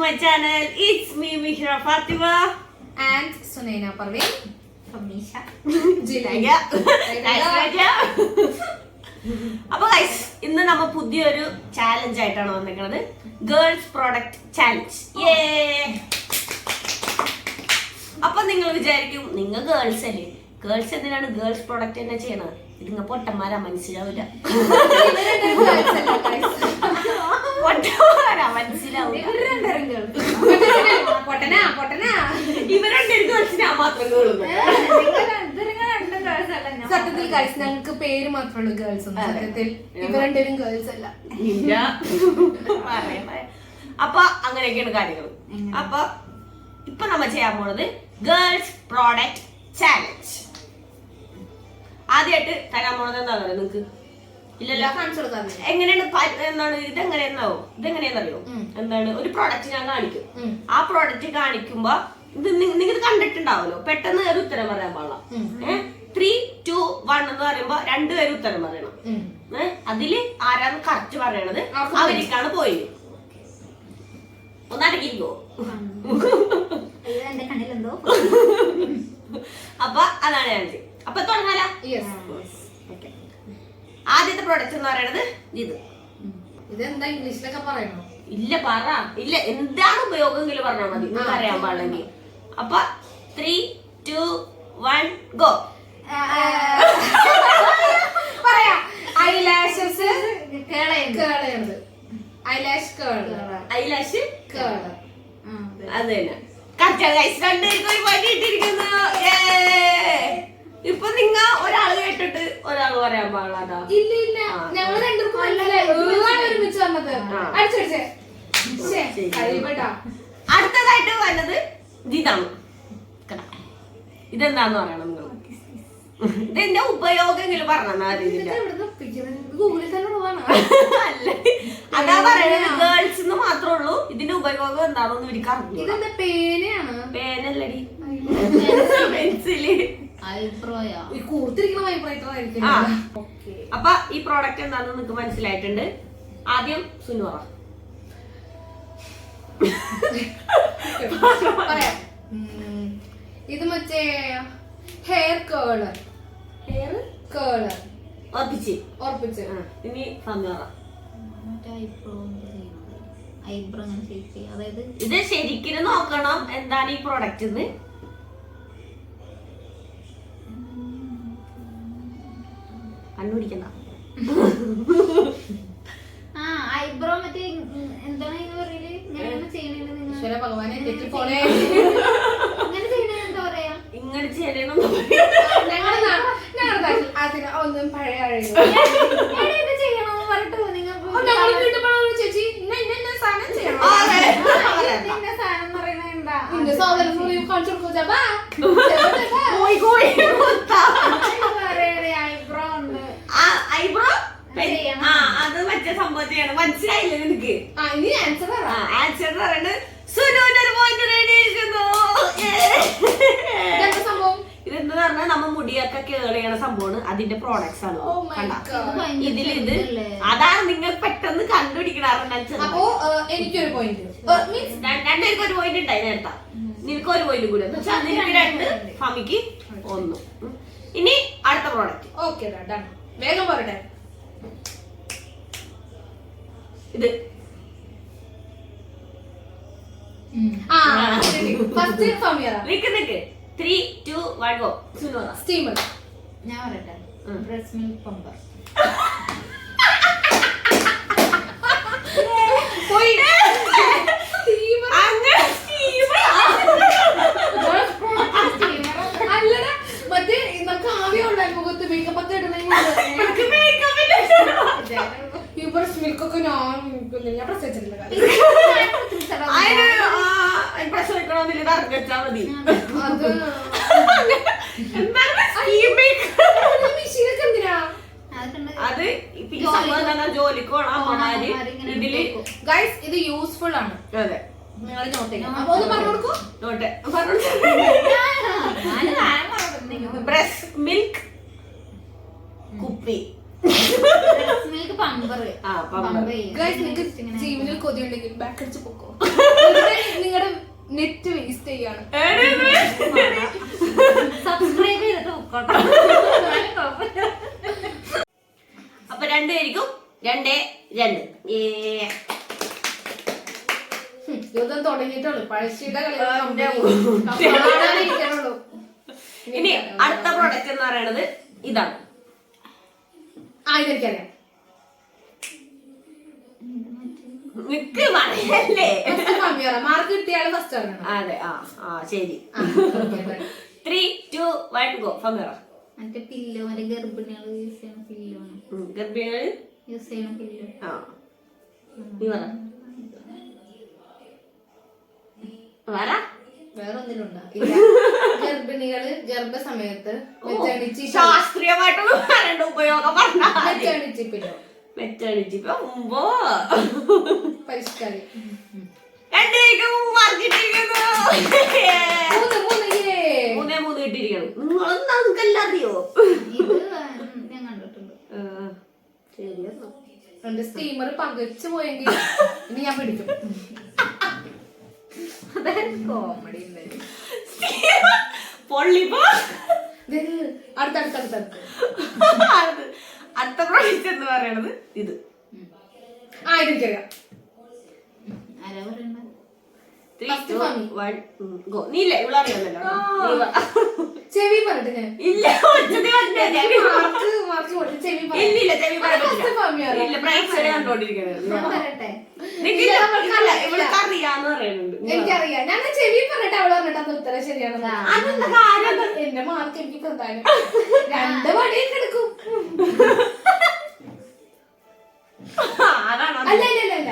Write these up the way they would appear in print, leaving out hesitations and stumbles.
my channel. It's me, Mihra Fatima. And Sunaina Parveen. Misha. അപ്പൊ guys ഇന്ന് നമ്മ പുതിയൊരു ചാലഞ്ച് ആയിട്ടാണ് വന്നിരിക്കുന്നത്. Girls product challenge. അപ്പൊ നിങ്ങൾ വിചാരിക്കും നിങ്ങൾ ഗേൾസ് അല്ലേ, ഗേൾസ് എന്തിനാണ് ഗേൾസ് പ്രോഡക്റ്റ് തന്നെ ചെയ്യണത്? ഇതിങ്ങ പൊട്ടന്മാരാ, മനസ്സിലാവില്ല. പൊട്ടന്മാരാ മനസ്സിലാവില്ല. ഇവരുടെ ഗേൾസിനാ മാത്രം കേളുന്നു. സത്യത്തിൽ ഗേൾസ് ഞങ്ങൾക്ക് പേര് മാത്രമേ ഗേൾസ്, സത്യത്തിൽ ഇവർ രണ്ടുപേരും ഗേൾസ് അല്ല. അപ്പൊ അങ്ങനെയൊക്കെയാണ് കാര്യങ്ങൾ. അപ്പൊ ഇപ്പൊ നമ്മ ചെയ്യാൻ പോണത് ഗേൾസ് പ്രോഡക്റ്റ് ചാലഞ്ച്. ആദ്യമായിട്ട് തരാൻ പോണത് എന്താ പറയുക നിങ്ങക്ക്? ഇല്ലല്ലോ, എങ്ങനെയാണ് എന്താണ് ഇതെങ്ങനെയാണെന്നറിയോ? എന്താണ് ഒരു പ്രോഡക്റ്റ് ഞാൻ കാണിക്കും. ആ പ്രോഡക്റ്റ് കാണിക്കുമ്പോ ഇത് നിങ്ങൾ കണ്ടിട്ടുണ്ടാവല്ലോ. പെട്ടെന്ന് ഒരു ഉത്തരം പറയാൻ പാടില്ല. 3, 2, 1 എന്ന് പറയുമ്പോ രണ്ടുപേരും ഉത്തരം പറയണം. അതില് ആരാണ് കറക്റ്റ് പറയണത് അവർക്കാണ് പോയി. ഒന്നടക്കിക്കോ. അപ്പൊ അതാണ് ഞാൻ. അപ്പൊ തുടങ്ങാല. ആദ്യത്തെ പ്രോഡക്റ്റ് എന്ന് പറയുന്നത് ഇതെന്താ ഇംഗ്ലീഷിലൊക്കെ പറയണോ? ഇല്ല പറ. ഇല്ല, എന്താണ് ഉപയോഗമെങ്കിലും പറഞ്ഞാൽ മതി, നിങ്ങൾക്ക് അറിയാൻ പാടില്ലെങ്കിൽ. അപ്പൊ 3, 2, 1 ഗോ. പറയാ ഐലാഷസ് കേളയുണ്ട്. ഐലാഷ് കേള്, ഐലാഷ് കേള്. അത് തന്നെ. ഇപ്പൊ നിങ്ങ ഒരാള് കേട്ടിട്ട് ഒരാള് പറയാൻ പാടില്ലാതാ. ഇല്ല ഇല്ല, ഞങ്ങൾ രണ്ടുപേർക്കും ഒരുമിച്ച് വന്നത്. അടിച്ചടിച്ചേ. അടുത്തതായിട്ട് വന്നത് ഇതാണ്. ഇതെന്താന്ന് പറയണം നിങ്ങൾ. ഇതെന്റെ ഉപയോഗമെങ്കിലും പറഞ്ഞാൽ ഗൂഗിളിൽ തന്നെ ഉള്ളതാണ്. അല്ല, അതാ പറയണത് ഗേൾസ് എന്ന് മാത്രമേ ഉള്ളൂ. ഇതിന്റെ ഉപയോഗം എന്താണെന്ന് എനിക്ക് അറിഞ്ഞു. ഇതെന്താ പേനയാണ്? പേനല്ലടി, പെൻസില്. കൂർത്തിരിക്കുന്ന വൈബ്രേറ്റർ ആയിരിക്കും. അപ്പൊ ഈ പ്രോഡക്റ്റ് എന്താണെന്ന് നിങ്ങൾക്ക് മനസ്സിലായിട്ടുണ്ട്. ആദ്യം സുനു പറ. ഇത് മറ്റേ ഹെയർ കേളർ. ഹെയർ കേളർ ഉറപ്പിച്ച്. ഇനി സമീറ. ഇത് ശരിക്കും നോക്കണം എന്താണ് ഈ പ്രോഡക്റ്റ് എന്ന്. കണ്ടുപിടിക്കണ്ട. ഐബ്രോ മറ്റേ എന്താണ് ഭഗവാനെ ഇങ്ങനെ ചെയ്യണം. ഒന്നും പഴയ ചേച്ചി ഐബ്രോ അത് മറ്റേ സംഭവം ചെയ്യണം. മനസ്സിലായില്ലേ നിനക്ക്? ആൻസർ പറയണത് സുനുവിന്റെ ഒരു പോയിന്റ് റെഡിയിരിക്കുന്നു. ഇതെന്താ പറഞ്ഞാൽ നമ്മ മുടിയൊക്കെ കേളിയണ സംഭവമാണ്. അതിന്റെ പ്രോഡക്ട്സ് ആണ്. ഇതിലിത് അതാണ് നിങ്ങൾ പെട്ടെന്ന് കണ്ടുപിടിക്കണ. അപ്പോ എനിക്കൊരു പോയിന്റ്, രണ്ടുപേർക്ക് ഒരു പോയിന്റ് ഉണ്ടായി നേരത്തെ. നിനക്ക് ഒരു പോയിന്റ് കൂടെ. നിനക്ക് 2, ഫമിക്ക് 1. ഇനി അടുത്ത പ്രോഡക്റ്റ്. ഓക്കെ വേഗം പറയട്ടെ. ഇത് നിക്ക് 3, 2, 1 ഗോ. സ്റ്റീമർ. ഞാൻ പറയട്ടെ, ബ്രസ്റ്റ് മിൽക്ക് പമ്പർ. അല്ലടാ, മറ്റേ നമുക്ക് ആവിയുള്ള മുഖത്ത് മേക്കപ്പ് ഒക്കെ ഇടുന്ന മിൽക്കൊക്കെ ഞാൻ പ്രസവിച്ചിട്ടില്ല. മതി. അത് ജോലിക്ക് പോണം അമ്മമാര്. ഇതില് ഗൈസ് ഇത് യൂസ്ഫുൾ ആണ്. അതെ, നിങ്ങൾ നോട്ട് ചെയ്യാം. അപ്പൊ ഒന്ന് പറഞ്ഞു കൊടുക്കൂ. ബ്രസ്റ്റ് മിൽക്ക് കുപ്പി. Breast milk bumper. ആ പമ്പർ. ഗൈസ് നിങ്ങൾക്ക് ജീവനിൽ കൊതിയുണ്ടെങ്കിൽ ബാക്ക് അടിച്ച് പൊക്കോ. നിങ്ങളുടെ നെറ്റ് വേസ്റ്റ് ചെയ്യാണ്. സബ്സ്ക്രൈബ് ചെയ്തിട്ട് പൊക്കോട്ടോ. അപ്പൊ രണ്ടുപേർക്കും 2-2. യുദ്ധം തുടങ്ങിയിട്ടുള്ളൂ. പഴശ്ശിയുടെ ഇനി അടുത്ത പ്രൊഡക്റ്റ് എന്ന് പറയുന്നത് ഇതാണ്. എനിക്കറിയാം. നിക്ക് പറയല്ലേ. മാർക്ക് കിട്ടിയാലും ഫസ്റ്റ് അറിയണം. അതെ. ശരി. 3, 2, 1 ഗോ. ഫമീറ. മറ്റേ പില്ലോ, മറ്റേ ഗർഭിണികൾ യൂസ് ചെയ്യണ പില്ലോ. ഗർഭിണികൾ യൂസ് ചെയ്യണ പില്ലോ. നീ പറ. വേറെ ഒന്നിലുണ്ടോ? ഗർഭിണികള് ഗർഭസമയത്ത് ശാസ്ത്രീയമായിട്ടുള്ള ഉപയോഗം മെറ്റേണിറ്റിപ്പിലോ പരിഷ്കാരം 3 കിട്ടിയിരിക്കണം. നിങ്ങളൊന്നും നമുക്കെല്ലാം അറിയോ? ഇത് ഞാൻ കണ്ടിട്ടുണ്ട്. എന്റെ സ്റ്റീമർ പകച്ചു പോയെങ്കിൽ ഇനി ഞാൻ പിടിക്കും. കോമഡി പൊള്ളിപ്പോ അടുത്തടുത്തടുത്ത് അടുത്ത പ്രൊഡക്റ്റ് എന്ന് പറയണത് ഇത്. എനിക്കറിയാം. ആരാ പറയണ്ട? 3, 2, 1 ഗോ. നീല്ലേ ഇവളറിയാമല്ലോ. ചെവി പറഞ്ഞിട്ട് ഞാൻ ഇല്ല ഇല്ല ചെവി പറഞ്ഞില്ല. പ്രേക്ഷകരെ കണ്ടോണ്ടിരിക്കണത് പറയട്ടെ. ഇവൾക്ക് അറിയാന്ന് പറയുന്നുണ്ട്. എനിക്കറിയാം. ഞാൻ ചെവി പറഞ്ഞിട്ട് അവള് പറഞ്ഞിട്ട് അത് ഉത്തരം ശരിയാണെന്ന്. എന്റെ മാർക്ക് എനിക്ക് എന്തായാലും 2 വടിയൊക്കെ എടുക്കും. അതാണോ? അല്ല അല്ല അല്ല അല്ല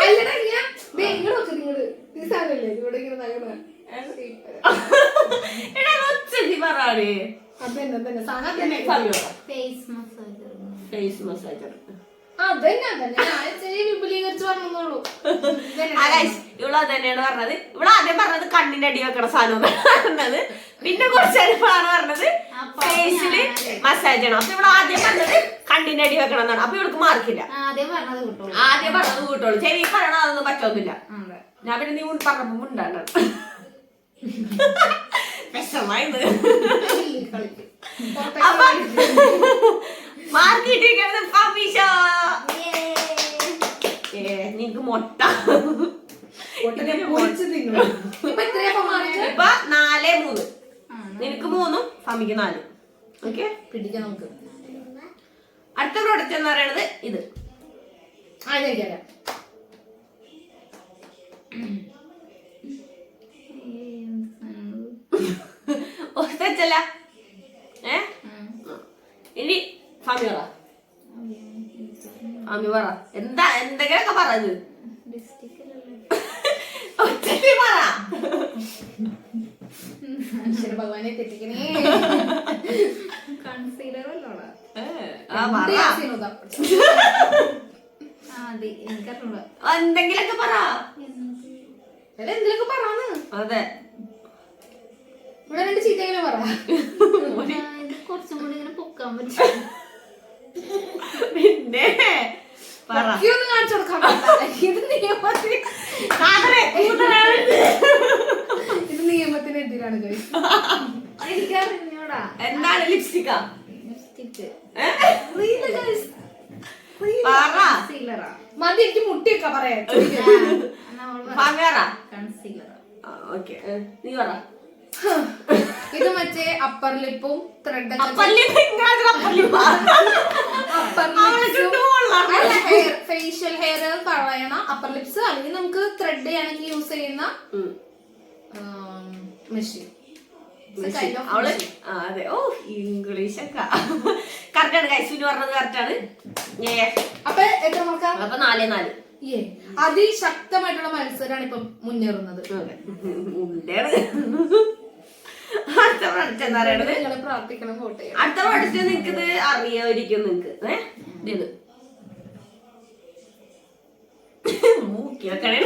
അല്ലടാ ഞാൻ ഇങ്ങോട്ട് നിങ്ങള് ഈ സാധനല്ലേ ഇവിടെ ഇങ്ങനെ നഗര അതന്നെ തന്നെ സാധനം തന്നെ ഫേസ് മസാജർ. ഫേസ് മസാജർ അതന്നെ അതന്നെ ഞാൻ വിപുലീകരിച്ച് പറഞ്ഞോളൂ. ഇവള് തന്നെയാണ് പറഞ്ഞത്. ഇവള് ആദ്യം പറഞ്ഞത് കണ്ണിന്റെ അടി വെക്കണ സാധനം പറഞ്ഞത്. പിന്നെ കുറച്ച് അനുഭവമാണ് പറഞ്ഞത് ഫേസില് മസാജ് ചെയ്യണം. അപ്പൊ ഇവിടെ ആദ്യം പറഞ്ഞത് കണ്ണിന്റെ അടി വെക്കണം എന്നാണ്. അപ്പൊ ഇവൾക്ക് മാർക്കില്ല. ആദ്യം പറഞ്ഞത് കൂട്ടുള്ളൂ. ചെവി പറയണ അതൊന്നും പറ്റൊന്നുമില്ല. ഞാൻ പിന്നെ നീ പറഞ്ഞപ്പോ ഉണ്ടാണ് വിഷമായത്. അപ്പൊ മാർക്ക് കിട്ടിയിരിക്കുന്നത് ഫമീഷ. നിനക്ക് മുട്ട 4-3. നിനക്ക് 3 ഫമിക്ക് 4. ഓക്കെ പിടിക്കാം നമുക്ക്. അടുത്ത പ്രോഡക്റ്റ് എന്ന് പറയുന്നത് ഇത്. ഒത്തല്ല. ഇനി ഫമി പറ എന്താ എന്തെങ്കിലൊക്കെ പറഞ്ഞത് ഒറ്റ പറ. ഭഗവാനെ തെറ്റിക്കണേ. കൺസീലർ അല്ലോടാ. എന്തെങ്കിലൊക്കെ പറ. എന്തെങ്കിലൊക്കെ പറയാന്ന്. അതെ ഇവിടെ 2 ചീത്തങ്ങനെ പറ. കുറച്ചും കൂടി ഇങ്ങനെ പൊക്കാൻ പറ്റും. പിന്നെ കാണിച്ചു കൊടുക്കാൻ ഇത് നിയമത്തിനെതിരാണ്. എനിക്കറിഞ്ഞൂടാ. എന്താണ് ലിപ്സ്റ്റിക്കാ? മതി എനിക്ക് മുട്ടിയൊക്കെ പറയാം. നീ പറ. ഇത് മറ്റേ അപ്പർ ലിപ്പും ത്രെഡ് ഫേഷ്യൽ ഹെയർ കളയണ അപ്പർ ലിപ്സ് അല്ലെങ്കിൽ നമുക്ക് ത്രെഡ് ചെയ്യാണെങ്കിൽ യൂസ് ചെയ്യുന്ന മെഷീൻ. അവള് അതെ. ഓ ഇംഗ്ലീഷൊക്കെ കറക്റ്റാണ്. കൈസുന് പറഞ്ഞത് കറക്റ്റാണ്. അപ്പൊ എത്ര മാർക്കാ? അപ്പൊ 4-4. അതിശക്തമായിട്ടുള്ള മത്സരമാണ് ഇപ്പൊ മുന്നേറുന്നത്. അടുത്ത പ്രൊഡക്റ്റ് എന്താ പറയണത്? പ്രാർത്ഥിക്കണം വോട്ട് ചെയ്യാം. അടുത്ത പ്രൊഡക്റ്റ് നിങ്ങക്ക് ഇത് അറിയാമായിരിക്കും. നിങ്ങക്ക് ഇത് മൂക്കി വെക്കണേ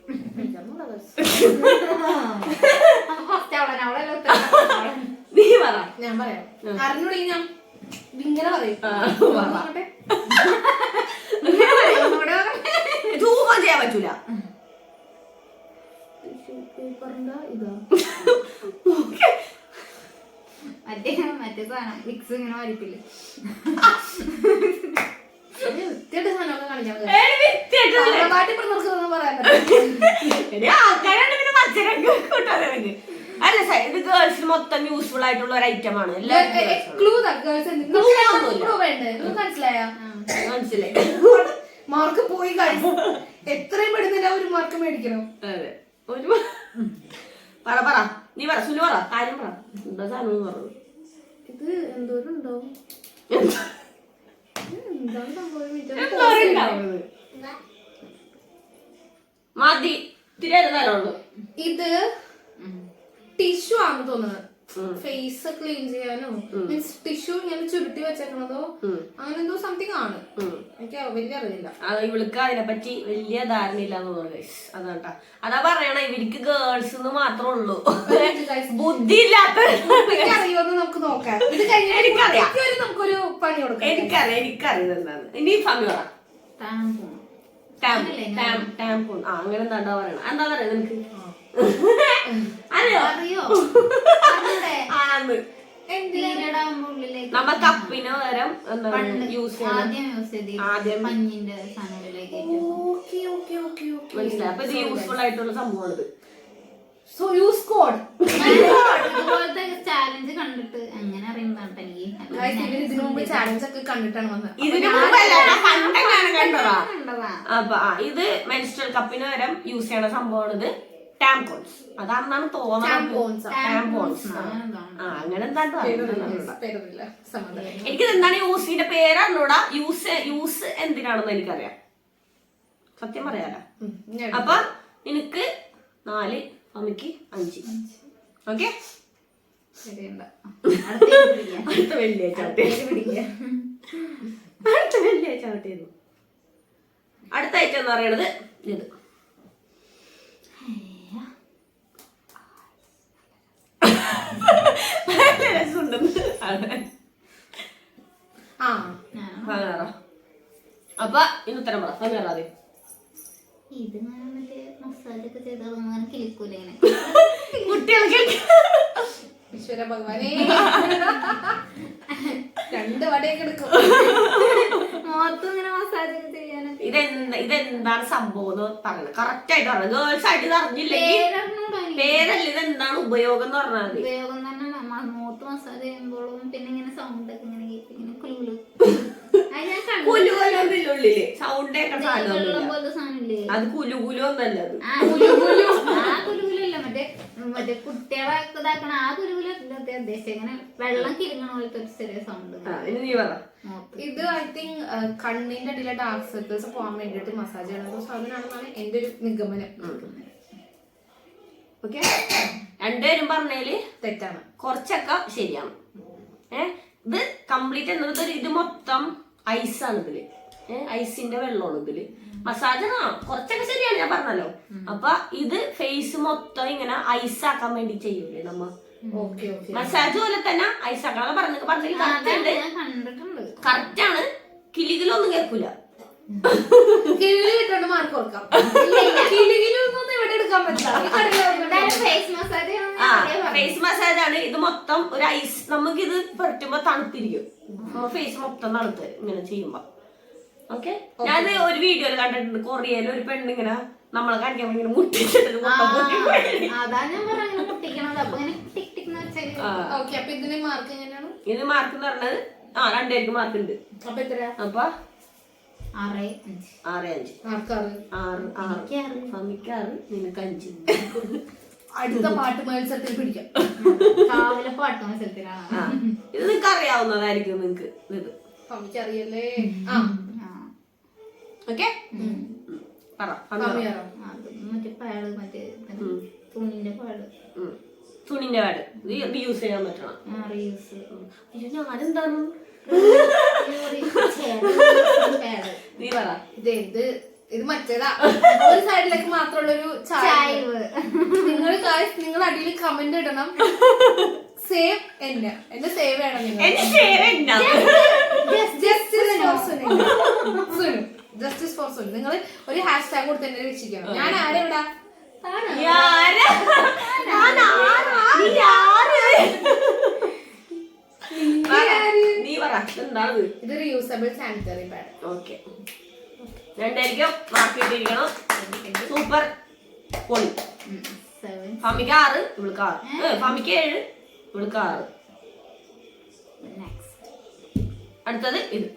നീ പറ. ഞാൻ പറയാം. അറിഞ്ഞൂടെ ഞാൻ ഇങ്ങനെ പറയും. ധൂമം ചെയ്യാൻ പറ്റൂല. മറ്റേ സാധനം വിക്സ് ഇങ്ങനെ വരിപ്പില്ലേ വൃത്തിയായിട്ട് സാധനമൊക്കെ കാണിക്കാൻ ആൾക്കാരാണ് പിന്നെ മത്സരം കൂട്ടാതെ. അല്ല ഇത് ഗേൾസിന് മൊത്തം യൂസ്ഫുൾ ആയിട്ടുള്ള ഒരു ഐറ്റം ആണ്. മനസ്സിലായി. മാർക്ക് പോയി എത്രയും പെടുന്നില്ല ഒരു മാർക്ക് മേടിക്കണം. അതെ ഒരു പറ പറ നീ പറ സുലു പറ കാര്യം പറ. എന്താ സാധനം പറഞ്ഞു? ഇത് എന്തോരം ഉണ്ടാവും? എന്താണ് സംഭവം? മതി തിരുവനന്തപുരം. ഇത് ടിഷ്യൂ ആണെന്ന് തോന്നുന്നത്. ഫേസ് ക്ലീൻ ചെയ്യാനോ മീൻസ് ടിഷ്യൂ ഇങ്ങനെ ചുരുട്ടി വെച്ചേക്കണതോ അങ്ങനെ എന്തോ സംതിങ് ആണ്. എനിക്ക് വലിയ അറിയില്ല. ഇവൾക്ക് അതിനെ പറ്റി വലിയ ധാരണ ഇല്ലാന്ന് തോന്നുന്നു. അതാട്ടാ അതാ പറയണ ഇവർക്ക് ഗേൾസ് മാത്രമേ ഉള്ളൂ ബുദ്ധി ഇല്ലാത്ത. അറിയുമെന്ന് നമുക്ക് നോക്കാം. ഇത് കഴിഞ്ഞാൽ നമുക്കൊരു പണി കൊടുക്കാം. എനിക്കറിയാം എന്താണ്. ഇനി ഫമി പറ. ടാംപൂൺ. അങ്ങനെ എന്താ പറയണ? എന്താ പറയാ നിനക്ക് അറിയോ? നമ്മ കപ്പിന് പകരം യൂസ് ആദ്യം മനസ്സിലായി. അപ്പൊ ഇത് യൂസ്ഫുൾ ആയിട്ടുള്ള സംഭവമാണ്. സോ യൂസ് കോഡ് ഇതുപോലത്തെ ചാലഞ്ച് കണ്ടിട്ട് അങ്ങനെ അറിയുന്നതാണ്. ഇതിനു മുമ്പ് ചാലഞ്ച് ഒക്കെ കണ്ടിട്ടാണ് വന്നത്. ഇതിന് കണ്ടതാ. അപ്പൊ ഇത് മെൻസ്ട്രൽ കപ്പിന് പകരം യൂസ് ചെയ്യണ സംഭവമാണ് ഇത് ടാംപോൺസ്. അതാണെന്നാണ് തോന്നുന്നത്. അങ്ങനെ എന്താ എനിക്കിത് എന്താണ് യൂസിന്റെ പേരറിഞ്ഞൂടാ. യൂസ് എന്തിനാണെന്ന് എനിക്കറിയാം. സത്യം പറയാലോ. അപ്പൊ എനിക്ക് 4 അമ്മക്ക് 5. ഓക്കെ അടുത്ത വെള്ളിയാഴ്ച ആവട്ടെയിരുന്നു. അടുത്ത ഐറ്റം എന്ന് പറയണത് ഇത്. അപ്പൊ ഇന്ന് ഉത്തരം പറ. ഫമീറാതെ ഇത് മറ്റേ മസാജൊക്കെ ചെയ്താൽ കിളിക്കൂലേ കുട്ടികൾക്ക് ഈശ്വര ഭഗവാനേ 2 വടയൊക്കെ എടുക്കും. മൊത്തം ഇങ്ങനെ മസാജൊക്കെ ചെയ്യാനൊക്കെ. ഇതെന്താണ് സംഭവം എന്ന് പറയണം. കറക്റ്റ് ആയിട്ട് പറഞ്ഞു. ഗേൾസ് ആയിട്ട് ഇത് അറിഞ്ഞില്ലെങ്കിൽ പേരല്ല ഇതെന്താണ് ഉപയോഗം എന്ന് പറഞ്ഞാൽ മതി. ഉപയോഗം തന്നെ മൂത്ത് മസാജ് ചെയ്യുമ്പോഴും പിന്നെ ഇങ്ങനെ സൗണ്ട് ഒക്കെ ഇങ്ങനെ ഇങ്ങനെ കുലുകുലു കുലുകുലുള്ളില് സൗണ്ട് ഒക്കെ സാധനമില്ലേ. അത് കുലുകുലു ഒന്നല്ല. കുലുകുലല്ല മറ്റേ കുട്ടികളെ ഇതാക്കണ ആ കുലുകുല ഉദ്ദേശിച്ചത് ഇങ്ങനെ വെള്ളം കിരിങ്ങണ പോലത്തെ ഒരു ചെറിയ സൗണ്ട്. നീ പറ. ഇത് ഐ തിങ്ക് കണ്ണിന്റെ അടിയിലെ ഡാർക്ക് സർക്കിൾസ് പോകാൻ വേണ്ടിട്ട് മസാജ് ചെയ്യുന്ന സാധനമാണെന്നാണ് എന്റെ ഒരു നിഗമനം. ഓക്കെ രണ്ടുപേരും പറഞ്ഞതില് തെറ്റാണ്. കുറച്ചൊക്കെ ശരിയാണ്. ഇത് കംപ്ലീറ്റ് എന്നത് ഇത് മൊത്തം ഐസാണ് ഇതില്. ഐസിന്റെ വെള്ളമാണ് ഇതില്. മസാജ് കുറച്ചൊക്കെ ശരിയാണ് ഞാൻ പറഞ്ഞല്ലോ. അപ്പൊ ഇത് ഫേസ് മൊത്തം ഇങ്ങനെ ഐസാക്കാൻ വേണ്ടി ചെയ്യൂലേ നമ്മ. മസാജ് പോലെ തന്നെ ഐസാക്കണം പറഞ്ഞില്ല. കറക്റ്റ് ആണ്. കിളികളൊന്നും കേൾക്കൂല. കിളി കിട്ടോണ്ട് മാർക്ക് കൊടുക്കാം. കിളികളൊന്നും ഇവിടെ എടുക്കാൻ പറ്റില്ല. ഫേസ് മസാജ് ആണ് ഇത് മൊത്തം. ഒരു ഐസ് നമുക്ക് ഇത് പറ്റുമ്പോ തണുത്തിരിക്കും. ഫേസ് മൊത്തം തണുത്ത് ഇങ്ങനെ ചെയ്യുമ്പോ. ഓക്കെ ഞാൻ ഒരു വീഡിയോയിൽ കണ്ടിട്ടുണ്ട്. കൊറിയയില് ഒരു പെണ്ണിങ്ങനെ നമ്മളെ കാണിക്കാൻ ഇങ്ങനെ മുട്ടിച്ചിട്ട് ഇതിന് മാർക്ക് എങ്ങനെയാണ്? ഇത് മാർക്ക് എന്ന് പറഞ്ഞത് 2 പേർക്ക് മാർക്ക് ഉണ്ട്. അപ്പൊ എത്ര? അപ്പൊ 6, 5 ഫമിക്ക് 6 നിനക്ക് 5. അടുത്ത പാട്ട് മത്സരത്തിൽ പിടിക്കാം. രാവിലെ പാട്ട് മത്സരത്തിലാണ്. ഇത് നിനക്ക് അറിയാവുന്നതായിരിക്കും. നിനക്ക് ഇത് ഫമിക്ക് അറിയല്ലേ? ഓക്കെ പറ. മറ്റേ പാട് മറ്റേ തുണിന്റെ പാട്. തുണിന്റെ പാട് യൂസ് ചെയ്യാൻ പറ്റണം. ഞാനെന്താണ് നീ പറ. ഇത് ഇത് മറ്റേതാ ഒരു സൈഡിലേക്ക് മാത്രമുള്ള ഒരു ചായവ്. നിങ്ങൾ അടിയിൽ കമന്റ് ഇടണം. സേവ് എന്റെ സേവ് വേണം നിങ്ങൾ. Justice for Sunu. നിങ്ങൾ ഒരു ഹാഷ്ടാഗ് കൊടുത്ത് എന്നെ രക്ഷിക്കണം. ഞാൻ ആരെവിടാ ഇത് റീയൂസബിൾ സാനിറ്ററി പാഡ്. ഓക്കെ, രണ്ടായിരിക്കും മാർക്കിട്ടിരിക്കണം. സൂപ്പർ പൊളി. ഫമിക്ക് 6, ഇവൾക്ക് 6. ഫമിക്ക് 7, ഇവൾക്ക് 6. അടുത്തത് ഇത്.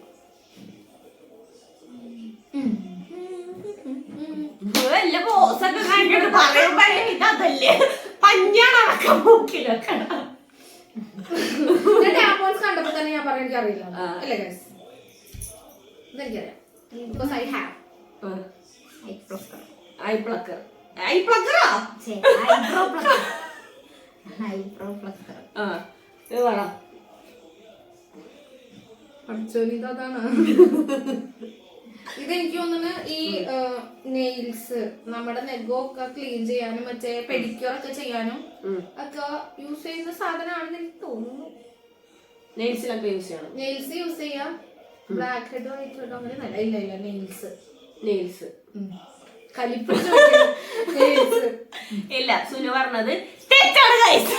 വല്ല ബോസൊക്കെ കണ്ടിട്ട് പറയുമ്പോ ഇതല്ലേ പഞ്ഞാണ് അടക്കം മൂക്കിലൊക്കെ. കണ്ടപ്പോ തന്നെ ഞാൻ പറയാൻ എനിക്കറിയില്ല അല്ലേ ഗൈസ്? ഇതെനിക്കറിയാം. Because I have eye plucker. Eye പ്ലക്കറാ? Eyebrow plucker. ഇത് വേണം. അതാണ്. ഇതെനിക്ക് തോന്നുന്നു ഈ നെയിൽസ് നമ്മുടെ നെഗൊക്കെ ക്ലീൻ ചെയ്യാനും മറ്റേ പെഡിക്യൂർ ഒക്കെ ചെയ്യാനും ഒക്കെ യൂസ് ചെയ്യുന്ന സാധനമാണെന്ന് എനിക്ക് തോന്നുന്നു. നെയിൽസിലൊക്കെ യൂസ് ചെയ്യണം. നെയിൽസ് യൂസ് ചെയ്യാം. ബ്ലാക്ക് ഹെഡ് വൈറ്റ് ഹെഡ് അങ്ങനെ നല്ല. ഇല്ല നെയിൽസ് കലിപ്പിടിച്ച് നെയിൽസ് ഇല്ല. സുനു പറഞ്ഞത് തെറ്റാണ് ഗൈസ്.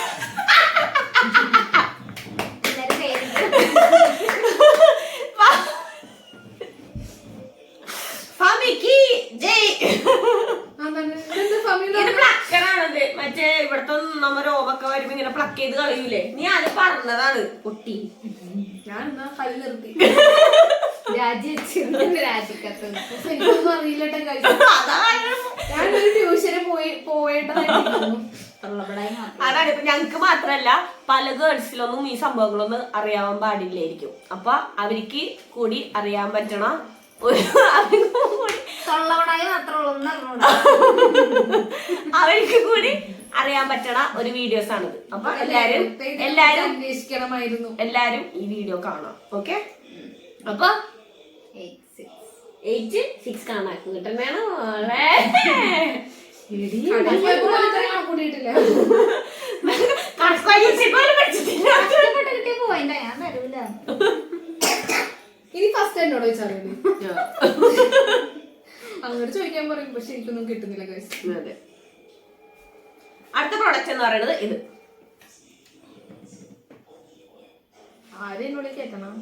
പ്ലക്കറാണത്. മറ്റേ ഇവിടത്തെ നമ്മ രോമൊക്കെ വരുമ്പോ ഇങ്ങനെ പ്ലക്ക് ചെയ്ത് കളയൂലേ? നീ അത് പറഞ്ഞതാണ് പൊട്ടി. ഞാൻ എന്നാ കളി നിർത്തി. രാജിക്കത്തൊന്നും അറിയില്ലട്ടെ. ഞാനൊരു ട്യൂഷന് പോയിട്ടായിരുന്നു. അതാണ് ഇപ്പൊ ഞങ്ങക്ക് മാത്രല്ല പല ഗേൾസിലൊന്നും ഈ സംഭവങ്ങളൊന്നും അറിയാൻ പാടില്ലായിരിക്കും. അപ്പൊ അവർക്ക് കൂടി അറിയാൻ പറ്റണ അവർക്ക് കൂടി അറിയാൻ പറ്റണ ഒരു വീഡിയോസ് ആണിത്. അപ്പൊ എല്ലാരും അന്വേഷിക്കണമായിരുന്നു. എല്ലാരും ഈ വീഡിയോ കാണാം. ഓക്കെ, അപ്പൊ 8-6 കാണാൻ കിട്ടണേണോ? ഇനി ഫസ്റ്റ് എന്നോട് ചോദിച്ചാൽ അങ്ങോട്ട് ചോദിക്കാൻ പറയും. പക്ഷെ എനിക്കൊന്നും കിട്ടുന്നില്ല ഗൈസ്. അതെ. അടുത്ത പ്രോഡക്റ്റ് എന്ന് പറയുന്നത് ഇത്. ആരും എന്നോട് കേട്ടണം.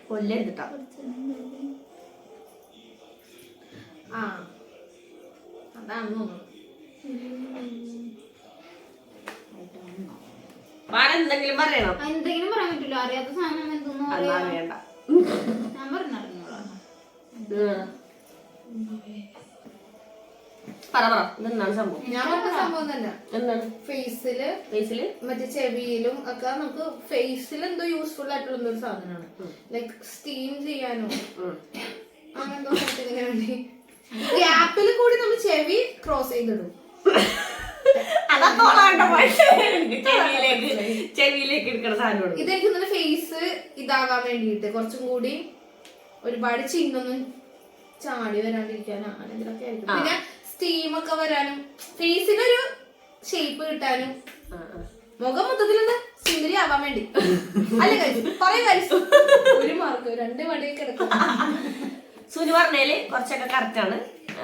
കൊല്ലെടുത്തിട്ടാ. അതാണ് തോന്നുന്നു. എന്തെങ്കിലും പറയണം. എന്തെങ്കിലും പറയാൻ പറ്റില്ല. അറിയാത്ത സാധനം എന്തൊന്നും അറിയണ്ട. ഞാൻ പറഞ്ഞറിഞ്ഞോളാം. എന്താണ് സംഭവം? ഞാൻ പറഞ്ഞ സംഭവം തന്നെ. എന്താണ്? ഫേസില് മറ്റേ ചെവിയിലും ഒക്കെ നമുക്ക് ഫേസിൽ എന്തോ യൂസ്ഫുൾ ആയിട്ടുള്ള ഒരു സാധനമാണ്. ലൈക്ക് സ്റ്റീം ചെയ്യാനോ അങ്ങനെന്തോ സംതിങ്ങിന് വേണ്ടി ഗ്യാപ്പിൽ കൂടി നമ്മൾ ചെവി ക്രോസ് ചെയ്തിടും. ചെവിയിലേക്ക് എടുക്കുന്ന സാധനം. ഇതെനിക്ക് ഇന്നലെ ഫേസ് ഇതാകാൻ വേണ്ടിയിട്ട് കുറച്ചും കൂടി ഒരുപാട് ചിന്നൊന്നും ചാടി വരാണ്ടിരിക്കാനും അങ്ങനെ എന്തൊക്കെ ആയിരിക്കും. പിന്നെ സ്റ്റീമൊക്കെ വരാനും ഫേസിനൊരു ഷേപ്പ് കിട്ടാനും മുഖം മൊത്തത്തിലൊന്ന് സുന്ദരി ആവാൻ വേണ്ടി. അല്ല പറയ കാര്യം ഒരു മാർക്ക് 2 മണിയൊക്കെ കിടക്കും. സുനു പറഞ്ഞാല് കുറച്ചൊക്കെ കറക്റ്റ് ആണ്.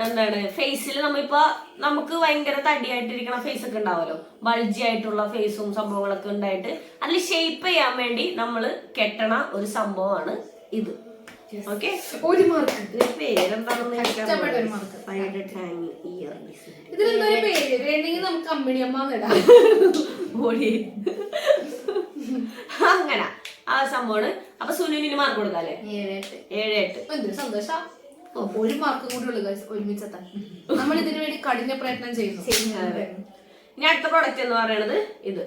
എന്താണ് ഫേസിൽ നമ്മളിപ്പോ നമുക്ക് ഭയങ്കര തടിയായിട്ടിരിക്കണ ഫേസ് ഒക്കെ ഉണ്ടാവുമല്ലോ, ബൾജി ആയിട്ടുള്ള ഫേസും സംഭവങ്ങളൊക്കെ ഉണ്ടായിട്ട് അതിൽ ഷേപ്പ് ചെയ്യാൻ വേണ്ടി നമ്മള് കെട്ടണ ഒരു സംഭവമാണ് ഇത്. ഓക്കെ, ഒരു മാർക്ക്. പേരെന്താണെന്ന് ഇതിലെന്തൊരു പേര് വേണമെങ്കിൽ നമുക്ക് കമ്പനി അമ്മ ഇടാം. അങ്ങനെ ആ സംഭവമാണ്. അപ്പൊ സുനുവിന് മാർക്ക് കൊടുക്കാല്ലേ? 7-8. എന്തൊരു സന്തോഷം. ഒരു മാർക്ക് കൂടി ഉള്ളു ഒരുമിച്ചെത്താൻ. നമ്മൾ ഇതിനു വേണ്ടി കഠിന പ്രയത്നം ചെയ്യുന്നു. ഇനി അടുത്ത പ്രോഡക്റ്റ് എന്ന് പറയുന്നത് ഇത്.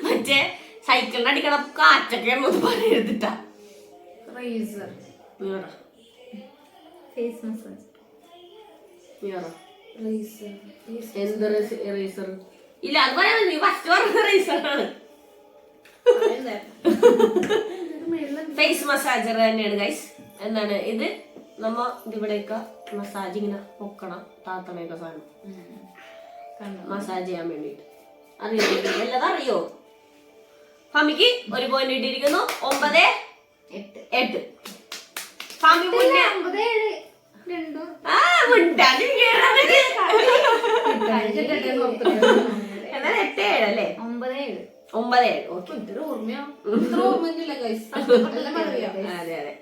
മറ്റേ സൈക്കിളിന് അടിക്കണ കാറ്റൊക്കെ പറയെടുത്തിട്ടാ. ഇല്ല അത് പറയാൻ നീ ഫസ്റ്റ് പറഞ്ഞ റീസണാണ്. ഫേസ് മസാജർ തന്നെയാണ് ഗൈസ്. എന്താണ് ഇത് നമ്മ ഇവിടെയൊക്കെ മസാജ് ഇങ്ങനെ പൊക്കണം താത്തണയൊക്കെ സാധനം മസാജ് ചെയ്യാൻ വേണ്ടിട്ട്. അറിയോ എല്ലാതും അറിയോ? ഫമിക്ക് 1 പോയിന്റ് ഇട്ടിരിക്കുന്നു. 9, 8. ഫമി മുന്നേ എന്നാൽ 8, 7 അല്ലേ? 9, 7. അതെ അതെ.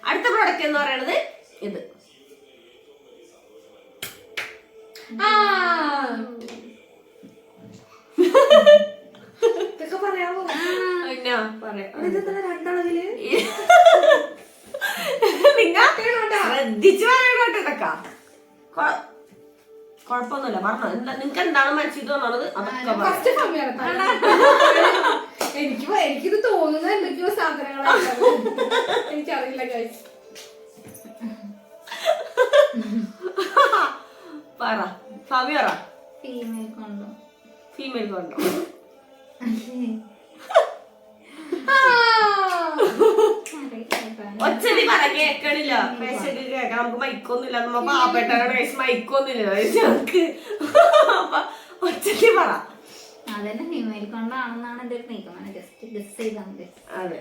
അടുത്ത പ്രോഡക്റ്റ് എന്ന് പറയുന്നത് ഇത്. ഇതൊക്കെ പറയാമോ? പിന്നെ രണ്ടളവില് നിങ്ങൾ ശ്രദ്ധിച്ചു പറയണോട്ടോ ഇതൊക്കെ. കൊഴപ്പൊന്നുമില്ല പറഞ്ഞോ. എന്താ നിങ്ങക്ക് എന്താണ് മനസ്സിൽ തോന്നുന്നത് അതൊക്കെ എനിക്കിത് തോന്നുന്നത് എന്തൊക്കെയോ സാധനങ്ങളാണ്. എനിക്കറിയില്ല ഗൈസ്. പറ ഫാമി പറ. ഫീമെയിൽ കൊണ്ടോ ഒച്ചതി പറ കേക്കണില്ല. പേശക്ക് കേക്കാം. നമുക്ക് മൈക്കൊന്നുമില്ല. നമ്മ പാവപ്പെട്ടവരുടെ മൈക്കൊന്നുമില്ല ഞങ്ങക്ക്. അപ്പൊ ഒച്ചതി പറ. അതന്നെ ഫീമെയിൽ കൊണ്ടാണെന്നാണ് എന്റെ ഒരു നീക്കം. ജസ്റ്റ് ഗസ് ചെയ്താൽ മതി. അതെ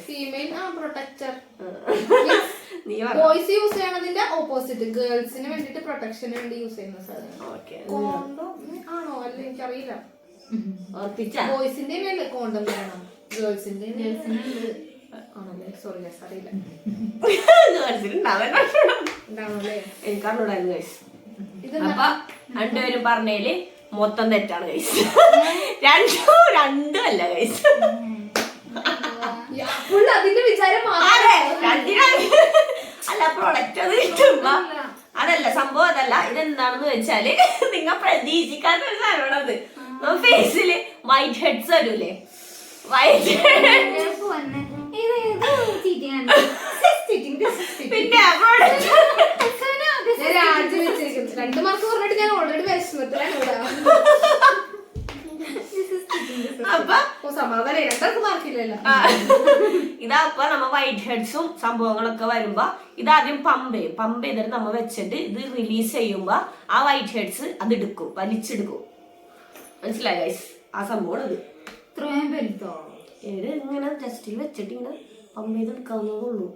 ഫീമെയിൽ പ്രൊട്ടക്ടർ. നീ ബോയ്സ് യൂസ് ചെയ്യണതിന്റെ ഓപ്പോസിറ്റ് ഗേൾസിന് വേണ്ടിട്ട് പ്രൊട്ടക്ഷന് വേണ്ടി യൂസ് ചെയ്യുന്ന സാധനം. കോണ്ടം ആണോ അല്ല എനിക്കറിയില്ല. ബോയ്സിന്റെ മേലെ കോണ്ടം വേണം. ഗേൾസിന്റെ ആണല്ലേ? സോറി അറിയില്ല. ഉണ്ടാവണല്ലേ? എനിക്കറിഞ്ഞൂടായിരുന്നു ഗൈസ്. അപ്പൊ രണ്ടുപേരും പറഞ്ഞേല് മൊത്തം തെറ്റാണ് ഗൈസ്. രണ്ടും അല്ല ഗൈസ്. അതിന്റെ വിചാരം അല്ല പ്രൊഡക്റ്റ് അത് കിട്ടുമ്പോ അതല്ല സംഭവം. അതല്ല ഇതെന്താണെന്ന് വെച്ചാല് നിങ്ങൾ പ്രതീക്ഷിക്കാത്ത ഒരു സാധനമാണത്. ഫേസില് വൈറ്റ് ഹെഡ്സ് വരൂലേ? വൈറ്റ് പിന്നെ പ്രോഡക്റ്റ് 2 മാർക്ക് പറഞ്ഞിട്ട് ഞാൻ ഓൾറെഡി വിഷമത്തിലാണ് ഇവിടെ. അപ്പൊ സമാധാനം 2 മാർക്കില്ലല്ലോ. ഇതപ്പൊ നമ്മ വൈറ്റ് ഹെഡ്സും സംഭവങ്ങളൊക്കെ വരുമ്പോ ഇതാദ്യം പമ്പ് ചെയ്തിട്ട് നമ്മ വെച്ചിട്ട് ഇത് റിലീസ് ചെയ്യുമ്പോ ആ വൈറ്റ് ഹെഡ്സ് അത് എടുക്കും, വലിച്ചെടുക്കും. മനസ്സിലായി ഗൈസ്? ആ സംഭവം ഇത് ഇങ്ങനെ ജസ്റ്റിൽ വെച്ചിട്ട് ഇങ്ങനെ പമ്പ് ചെയ്ത് എടുക്കാവുന്നതുള്ളൂ.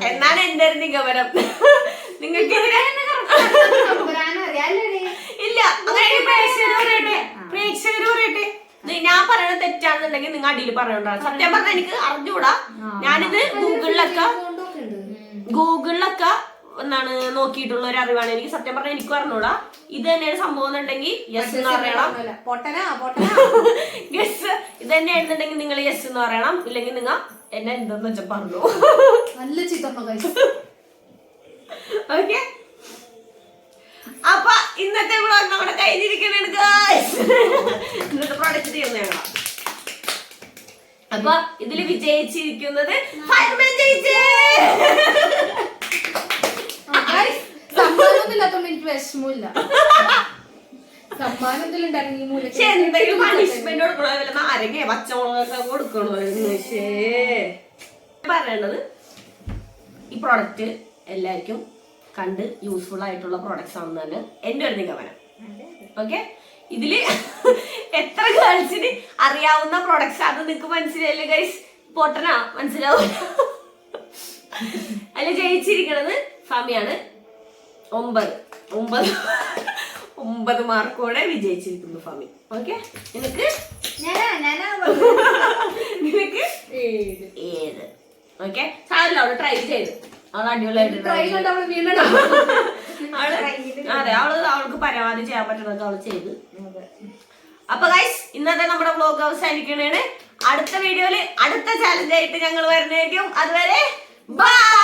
എന്നാണ് എന്റെ ഒരു നിഗമനം. നിങ്ങൾക്ക് ഇല്ല പ്രേക്ഷകർ പറയട്ടെ. ഞാൻ പറയണത് തെറ്റാണെന്നുണ്ടെങ്കിൽ നിങ്ങൾ അടിയിൽ പറയണ്ടാണ്. സത്യം പറഞ്ഞാൽ എനിക്ക് അറിഞ്ഞൂടാ. ഞാനിത് ഗൂഗിളിലൊക്കെ എന്താണ് നോക്കിയിട്ടുള്ള ഒരു അറിവാണ്. എനിക്ക് സത്യം പറഞ്ഞാൽ എനിക്ക് പറഞ്ഞൂടാ. ഇത് തന്നെയാണ് സംഭവം എന്നുണ്ടെങ്കിൽ യെസ് എന്ന് പറയണം. യെസ് ഇത് തന്നെയാണെന്നുണ്ടെങ്കിൽ നിങ്ങൾ യെസ് എന്ന് പറയണം. ഇല്ലെങ്കിൽ നിങ്ങൾ എന്നെ എന്തെന്ന് വെച്ചാൽ പറഞ്ഞു. നല്ല ഓക്കെ. അപ്പൊ ഇന്നത്തെ വ്ളോഗ് നമ്മുടെ കഴിഞ്ഞിരിക്കണേണ് ഗായ്സ്. ഇന്നത്തെ പ്രോഡക്റ്റ് ചെയ്യുന്നതാണ്. അപ്പൊ ഇതില് വിജയിച്ചിരിക്കുന്നത് സമ്മാനമൊന്നുമില്ലാത്തോണ്ട് എനിക്ക് വിഷമമില്ല. സമ്മാനം എന്തെങ്കിലും പണിഷ്മെന്റ് കൊടുക്കണോ? വല്ല നാരങ്ങ പച്ചമുളകൊക്കെ കൊടുക്കണോ? പറയണത് ഈ പ്രോഡക്റ്റ് എല്ലാവർക്കും കണ്ട് യൂസ്ഫുൾ ആയിട്ടുള്ള പ്രോഡക്ട്സ് ആണെന്ന് തന്നെ എന്റെ ഒരു നിഗമനം. ഓക്കെ. ഇതില് എത്ര ഗേൾസിന് അറിയാവുന്ന പ്രോഡക്ട്സ് അത് നിങ്ങക്ക് മനസ്സിലായില്ലേ ഗൈസ്? പൊട്ടനാ മനസ്സിലാവും. അല്ല ജയിച്ചിരിക്കണത് ഫമിയാണ്. 9 മാർക്കോടെ വിജയിച്ചിരിക്കുന്നു ഫമി. ഓക്കെ. നിനക്ക് 7. ഓക്കെ. സാറില്ല അവള് ട്രൈ ചെയ്ത് അവള് അടിപൊളിയായിട്ട് അതെ അവൾക്ക് പരമാവധി ചെയ്യാൻ പറ്റുന്നതൊക്കെ അവള് ചെയ്ത്. അപ്പൊ ഗൈസ് ഇന്നത്തെ നമ്മുടെ വ്ലോഗ് അവസാനിക്കണേണ്. അടുത്ത വീഡിയോയില് അടുത്ത ചാലഞ്ച് ആയിട്ട് ഞങ്ങൾ വരുന്നതായിരിക്കും. അതുവരെ ബൈ.